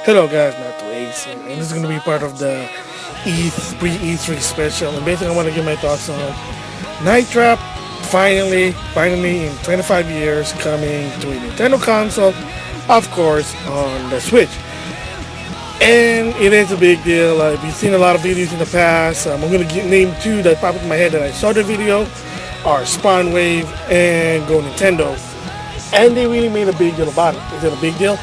Hello guys, NautoAisDx, and this is going to be part of the Pre-E3 special. And basically I want to give my thoughts on Night Trap finally in 25 years coming to a Nintendo console, of course on the Switch. And it is a big deal. We've seen a lot of videos in the past. I'm going to name two that popped in my head that I saw the video are Spawn Wave and Go Nintendo. And they really made a big deal about it. Is it a big deal?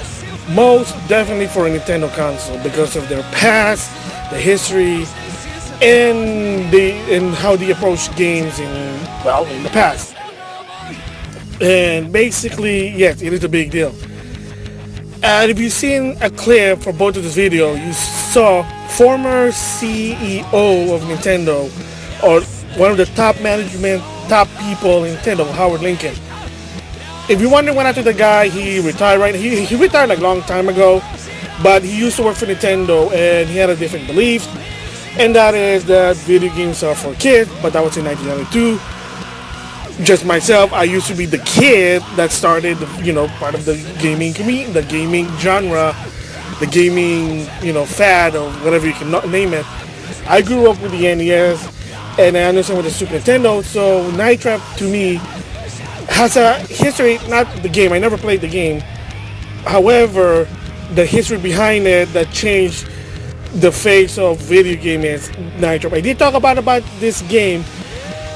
Most definitely for a Nintendo console because of their past, the history, and how they approach games in the past. And basically, yes, it is a big deal. And if you've seen a clip for both of this video, you saw former CEO of Nintendo, or one of the top people in Nintendo, Howard Lincoln. If you're wondering what happened to the guy, he retired, right? He retired like a long time ago, but he used to work for Nintendo and he had a different belief, and that is that video games are for kids, but that was in 1992. Just myself, I used to be the kid that started, part of the gaming community, the gaming genre, the gaming, fad or whatever you can name it. I grew up with the NES and I understand with the Super Nintendo, so Night Trap to me has a history, not the game, I never played the game. However, the history behind it that changed the face of video game is Night Trap. I did talk about this game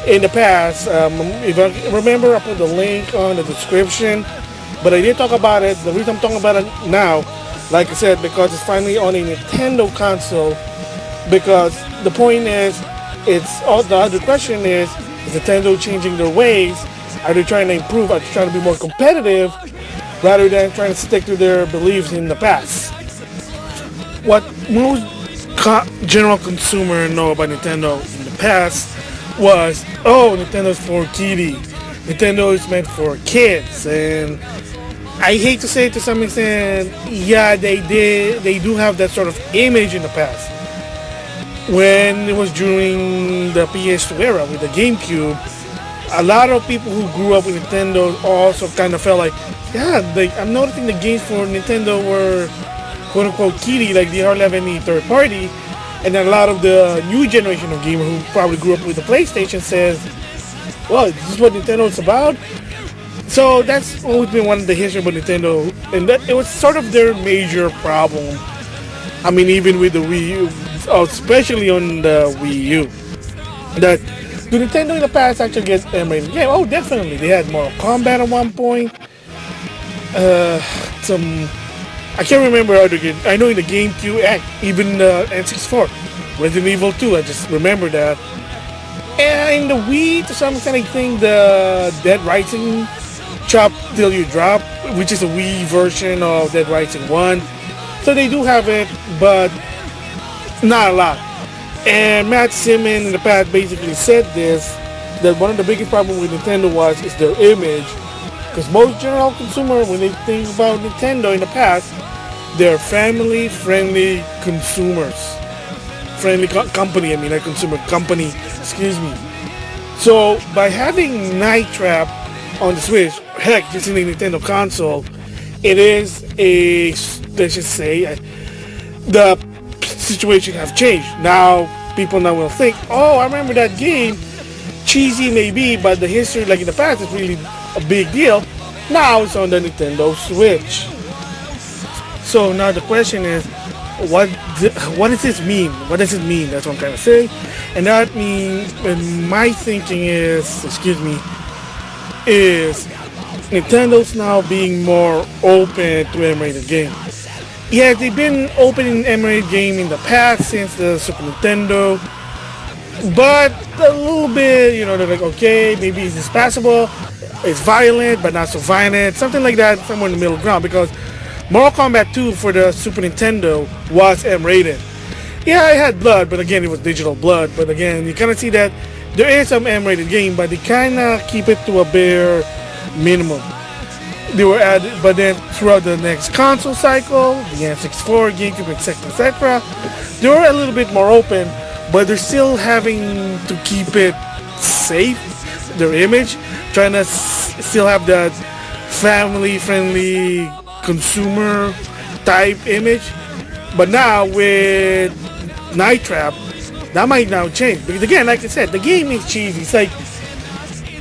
in the past. If I remember, I put the link on the description, but I did talk about it. The reason I'm talking about it now, like I said, because it's finally on a Nintendo console, because the point is, the other question is Nintendo changing their ways? Are they trying to improve? Are they trying to be more competitive rather than trying to stick to their beliefs in the past? What most general consumer know about Nintendo in the past was, Nintendo's for kiddie. Nintendo is meant for kids. And I hate to say it to some extent, yeah, they do have that sort of image in the past. When it was during the PS2 era with the GameCube, a lot of people who grew up with Nintendo also kind of felt like, I'm noticing the games for Nintendo were quote-unquote kiddie, like they hardly have any third party. And then a lot of the new generation of gamers who probably grew up with the PlayStation says, well, this is what Nintendo is about. So that's always been one of the history about Nintendo, and that it was sort of their major problem. I mean, even with the Wii U, especially on the Wii U, that did Nintendo in the past actually get M-rated game? Oh, definitely. They had Mortal Kombat at one point. I can't remember other games. I know in the GameCube, even N64, Resident Evil 2. I just remember that. And in the Wii, to some extent, I think the Dead Rising Chop Till You Drop, which is a Wii version of Dead Rising 1. So they do have it, but not a lot. And Matt Simon in the past basically said this, that one of the biggest problems with Nintendo is their image. Because most general consumers, when they think about Nintendo in the past, they're family-friendly consumers. Friendly company, not consumer, company, excuse me. So by having Night Trap on the Switch, heck, just in the Nintendo console, it is let's just say, the situation have changed. Now people will think, I remember that game, cheesy maybe, but the history like in the past is really a big deal. Now it's on the Nintendo Switch. So now the question is, what does this mean? What does it mean? That's what I'm trying to say. And that means, and my thinking is Nintendo's now being more open to M-rated games. Yeah, they've been opening M-rated game in the past since the Super Nintendo, but a little bit, they're like, okay, maybe it's passable, it's violent, but not so violent, something like that, somewhere in the middle ground, because Mortal Kombat 2 for the Super Nintendo was M-rated. Yeah, it had blood, but again, it was digital blood, but again, you kind of see that there is some M-rated game, but they kind of keep it to a bare minimum. They were added, but then throughout the next console cycle, the N64, GameCube, etc., they were a little bit more open, but they're still having to keep it safe, their image, trying to still have that family-friendly consumer type image. But now with Night Trap, that might now change because again, like I said, the game is cheesy.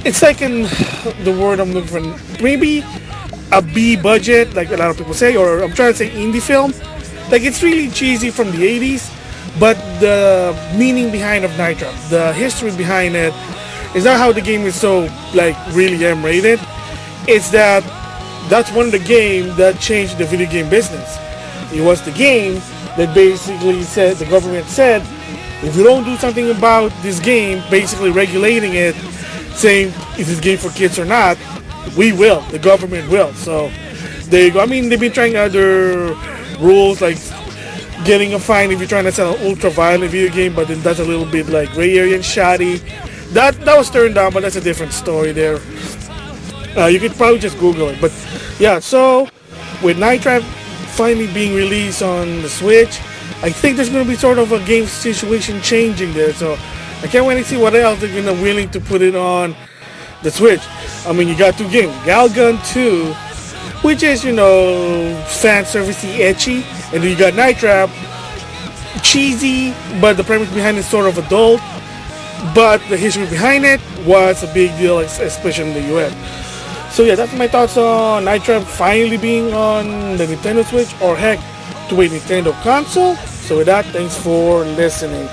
It's like in the word I'm looking for, maybe a B budget, like a lot of people say, or I'm trying to say indie film. Like it's really cheesy from the 80s, but the meaning behind of Night Trap, the history behind it, is not how the game is so like really M-rated. It's that's one of the games that changed the video game business. It was the game that basically said, the government said, if you don't do something about this game, basically regulating it, saying is this game for kids or not, we will, the government will. So there you go. I mean, they've been trying other rules like getting a fine if you're trying to sell an ultra violent video game, but then that's a little bit like gray area and shoddy. That was turned down, but that's a different story there. You could probably just Google it. But yeah, so with Night Trap finally being released on the Switch, I think there's going to be sort of a game situation changing there. So I can't wait to see what else they're going to willing to put it on the Switch. I mean, you got two games, Galgun 2, which is, fan servicey, etchy, and then you got Night Trap, cheesy, but the premise behind it is sort of adult, but the history behind it was a big deal, especially in the US. So yeah, that's my thoughts on Night Trap finally being on the Nintendo Switch, or heck, to a Nintendo console. So with that, thanks for listening.